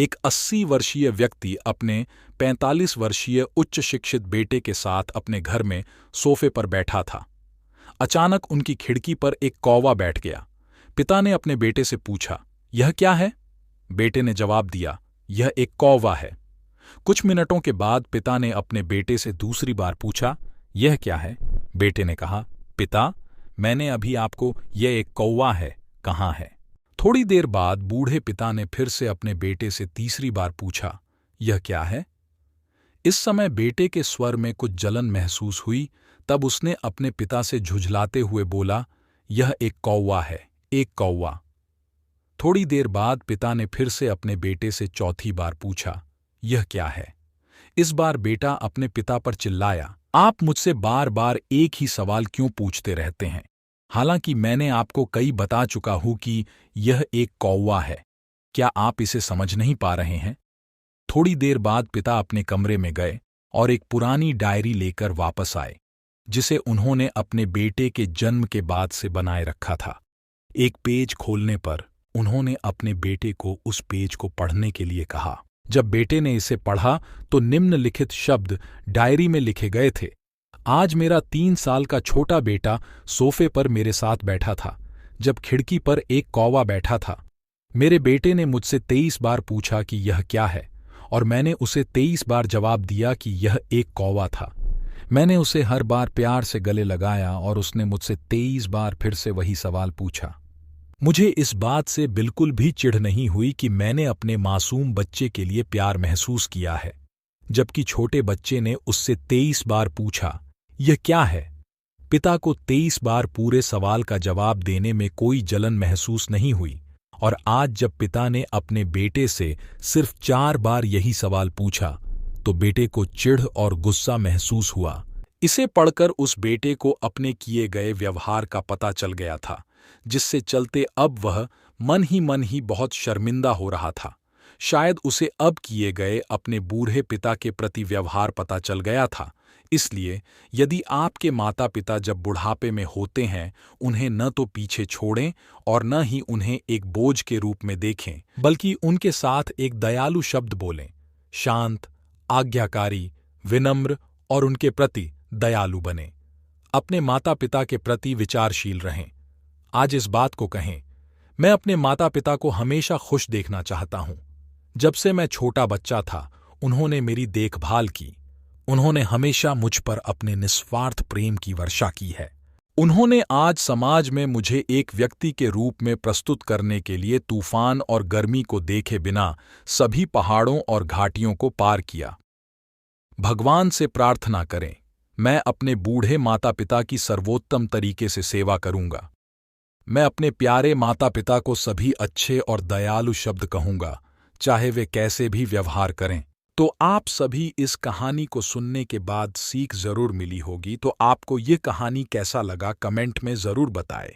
एक 80 वर्षीय व्यक्ति अपने 45 वर्षीय उच्च शिक्षित बेटे के साथ अपने घर में सोफे पर बैठा था। अचानक उनकी खिड़की पर एक कौवा बैठ गया। पिता ने अपने बेटे से पूछा, यह क्या है? बेटे ने जवाब दिया, यह एक कौवा है। कुछ मिनटों के बाद पिता ने अपने बेटे से दूसरी बार पूछा, यह क्या है? बेटे ने कहा, पिता, मैंने अभी आपको यह एक कौवा है कहाँ है? थोड़ी देर बाद बूढ़े पिता ने फिर से अपने बेटे से तीसरी बार पूछा, यह क्या है? इस समय बेटे के स्वर में कुछ जलन महसूस हुई। तब उसने अपने पिता से झुझलाते हुए बोला, यह एक कौवा है, एक कौवा। थोड़ी देर बाद पिता ने फिर से अपने बेटे से चौथी बार पूछा, यह क्या है? इस बार बेटा अपने पिता पर चिल्लाया, आप मुझसे बार बार एक ही सवाल क्यों पूछते रहते हैं? हालांकि मैंने आपको कई बता चुका हूं कि यह एक कौवा है। क्या आप इसे समझ नहीं पा रहे हैं? थोड़ी देर बाद पिता अपने कमरे में गए और एक पुरानी डायरी लेकर वापस आए, जिसे उन्होंने अपने बेटे के जन्म के बाद से बनाए रखा था। एक पेज खोलने पर उन्होंने अपने बेटे को उस पेज को पढ़ने के लिए कहा। जब बेटे ने इसे पढ़ा तो निम्नलिखित शब्द डायरी में लिखे गए थे। आज मेरा 3 साल का छोटा बेटा सोफे पर मेरे साथ बैठा था, जब खिड़की पर एक कौवा बैठा था। मेरे बेटे ने मुझसे 23 बार पूछा कि यह क्या है, और मैंने उसे 23 बार जवाब दिया कि यह एक कौवा था। मैंने उसे हर बार प्यार से गले लगाया और उसने मुझसे 23 बार फिर से वही सवाल पूछा। मुझे इस बात से बिल्कुल भी चिढ़ नहीं हुई कि मैंने अपने मासूम बच्चे के लिए प्यार महसूस किया है, जबकि छोटे बच्चे ने उससे 23 बार पूछा, यह क्या है? पिता को 23 बार पूरे सवाल का जवाब देने में कोई जलन महसूस नहीं हुई, और आज जब पिता ने अपने बेटे से सिर्फ 4 बार यही सवाल पूछा, तो बेटे को चिढ़ और गुस्सा महसूस हुआ। इसे पढ़कर उस बेटे को अपने किए गए व्यवहार का पता चल गया था, जिससे चलते अब वह मन ही बहुत शर्मिंदा हो रहा था। शायद उसे अब किए गए अपने बूढ़े पिता के प्रति व्यवहार पता चल गया था। इसलिए यदि आपके माता पिता जब बुढ़ापे में होते हैं, उन्हें न तो पीछे छोड़ें और न ही उन्हें एक बोझ के रूप में देखें, बल्कि उनके साथ एक दयालु शब्द बोलें। शांत, आज्ञाकारी, विनम्र और उनके प्रति दयालु बनें। अपने माता पिता के प्रति विचारशील रहें। आज इस बात को कहें, मैं अपने माता पिता को हमेशा खुश देखना चाहता हूं। जब से मैं छोटा बच्चा था, उन्होंने मेरी देखभाल की। उन्होंने हमेशा मुझ पर अपने निस्वार्थ प्रेम की वर्षा की है। उन्होंने आज समाज में मुझे एक व्यक्ति के रूप में प्रस्तुत करने के लिए तूफान और गर्मी को देखे बिना सभी पहाड़ों और घाटियों को पार किया। भगवान से प्रार्थना करें, मैं अपने बूढ़े माता पिता की सर्वोत्तम तरीके से सेवा करूंगा। मैं अपने प्यारे माता पिता को सभी अच्छे और दयालु शब्द कहूंगा, चाहे वे कैसे भी व्यवहार करें। तो आप सभी इस कहानी को सुनने के बाद सीख जरूर मिली होगी। तो आपको ये कहानी कैसा लगा, कमेंट में जरूर बताएं।